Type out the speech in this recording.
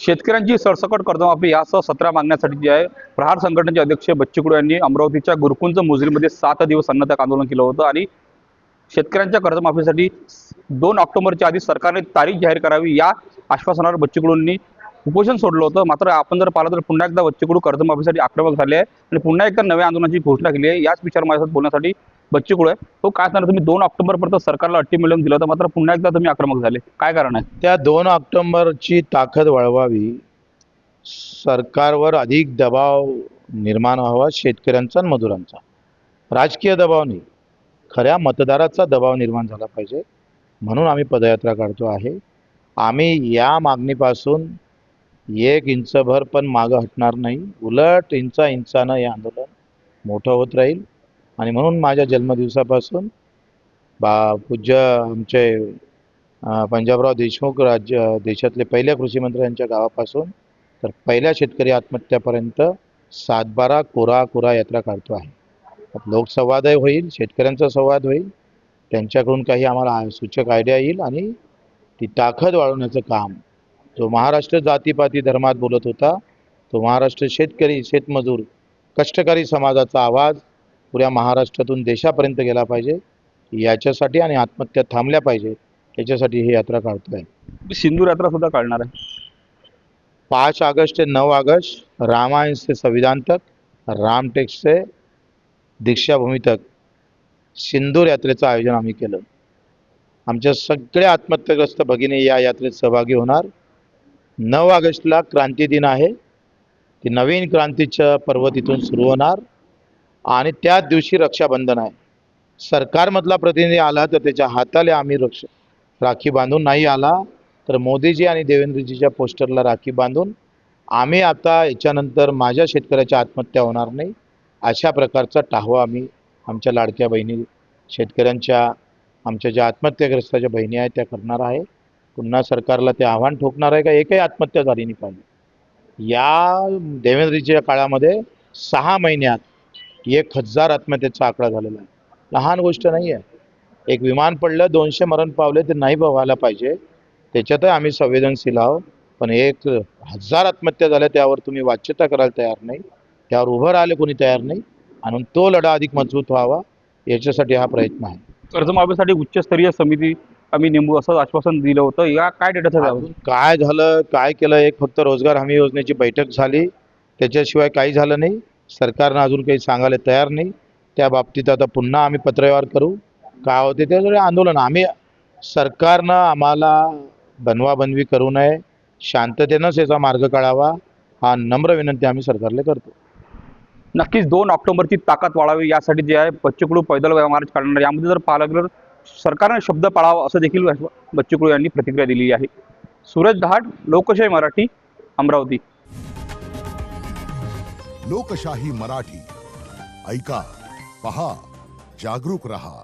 शेतकऱ्यांची सरसकट कर्जमाफी यासह 17 मागण्यासाठी जे आहे प्रहार संघटनेचे अध्यक्ष बच्चू कडू यांनी अमरावतीच्या गुरुकुंज मुजरीमध्ये 7 दिवस अन्नत्याग आंदोलन केलं होतं आणि शेतकऱ्यांच्या कर्जमाफीसाठी 2 ऑक्टोबरच्या आधी सरकारने तारीख जाहीर करावी या आश्वासनावर बच्चू कडूंनी उपोषण सोडलं होतं। मात्र आपण जर पाहिलं तर पुन्हा एकदा बच्चू कडू कर्जमाफीसाठी आक्रमक झाले आहे आणि पुन्हा एकदा नव्या आंदोलनाची घोषणा केली आहे। याच विचार माझ्यासोबत बोलण्यासाठी बच्चू कडू आहे। तो काय सांगणार, तुम्ही 2 ऑक्टोबरपर्यंत सरकारला अल्टिमेटम दिलं होतं, मात्र पुन्हा एकदा तुम्ही आक्रमक झाले, काय कारण आहे? त्या 2 ऑक्टोबरची ताकद वळवावी, सरकारवर अधिक दबाव निर्माण व्हावा, शेतकऱ्यांचा आणि मजुरांचा, राजकीय दबाव नाही, खऱ्या मतदाराचा दबाव निर्माण झाला पाहिजे, म्हणून आम्ही पदयात्रा काढतो आहे। आम्ही या मागणीपासून 1 इंचभर पण मागं हटणार नाही, उलट इंचानं हे आंदोलन मोठं होत राहील। आणि म्हणून माझ्या जन्मदिवसापासून पूज्य आमचे पंजाबराव देशमुख देशातले पहिल्या कृषीमंत्री यांच्या गावापासून तर पहिल्या शेतकरी आत्महत्यापर्यंत 7-12 कोरा यात्रा काढतो आहे। लोकसंवादही होईल, शेतकऱ्यांचा संवाद होईल, त्यांच्याकडून काही आम्हाला सूचक आयडिया येईल आणि ती ताकद वाढवण्याचं काम, जो महाराष्ट्र जातीपाती धर्मात बोलत होता, तो महाराष्ट्र शेतकरी, शेतमजूर, कष्टकरी समाजाचा आवाज पुऱ्या महाराष्ट्रातून देशापर्यंत गेला पाहिजे, याच्यासाठी आणि आत्महत्या थांबल्या पाहिजे याच्यासाठी ही यात्रा काढतो आहे। सिंदूर यात्रा सुद्धा काढणार आहे। 5 ऑगस्ट ते 9 ऑगस्ट रामायण से संविधान तक, रामटेक से दीक्षाभूमी तक सिंदूर यात्रेचं आयोजन आम्ही केलं। आमच्या सगळ्या आत्महत्याग्रस्त भगिनी या यात्रेत सहभागी होणार। 9 ऑगस्टला क्रांती दिन आहे, ती नवीन क्रांतीचं पर्व तिथून सुरू होणार आणि त्याच दिवशी रक्षाबंधन आहे। सरकारमधला प्रतिनिधी आला तर त्याच्या हाताला आम्ही राखी बांधून, नाही आला तर मोदीजी आणि देवेंद्रजीच्या पोस्टरला राखी बांधून आम्ही आता याच्यानंतर माझ्या शेतकऱ्याच्या आत्महत्या होणार नाही अशा प्रकारचा टाहवा आम्ही आमच्या लाडक्या बहिणी शेतकऱ्यांच्या, आमच्या ज्या आत्महत्याग्रस्ताच्या बहिणी आहेत त्या करणार आहे। पुन्हा सरकारला ते आव्हान ठोकणार आहे का एकही आत्महत्या झाली नाही पाहिजे। या देवेंद्रजीच्या काळामध्ये 6 महिन्यात 1000 आत्महत्येचा आकडा झालेला आहे, लहान गोष्ट नाही आहे। एक विमान पडलं, 200 मरण पावले, ते नाही व्हायला पाहिजे, त्याच्यातही आम्ही संवेदनशील आहोत, पण 1000 आत्महत्या झाल्या त्यावर तुम्ही वाच्यता करायला तयार नाही, त्यावर उभं राहायला कोणी तयार नाही, आणि तो लढा अधिक मजबूत व्हावा याच्यासाठी हा प्रयत्न आहे। कर्जमाफीसाठी उच्चस्तरीय समिती आम्ही नेमू असं आश्वासन दिलं होतं, या काय डेटा काय झालं, काय केलं? एक फक्त रोजगार हमी योजनेची बैठक झाली, त्याच्याशिवाय काही झालं नाही। सरकारनं अजून काही सांगायला तयार नाही, त्या बाबतीत आता पुन्हा आम्ही पत्रव्यवहार करू, काय होते त्याच्याकडे आंदोलन। आम्ही सरकारनं आम्हाला बनवाबनवी करू नये, शांततेनंच याचा मार्ग काढावा, हा नम्र विनंती आम्ही सरकारला करतो। नक्कीच 2 ऑक्टोबरची ताकद वाढावी यासाठी जे आहे बच्चू कडू पैदल मार्च काढणार। यामध्ये जर पाहिलं गेलं सरकारने शब्द पाळावा असं देखील बच्चू कडू यांनी प्रतिक्रिया दिली आहे। सूरज दहाट, लोकशाही मराठी, अमरावती। लोकशाही मराठी, ऐका, पहा, जागरूक रहा।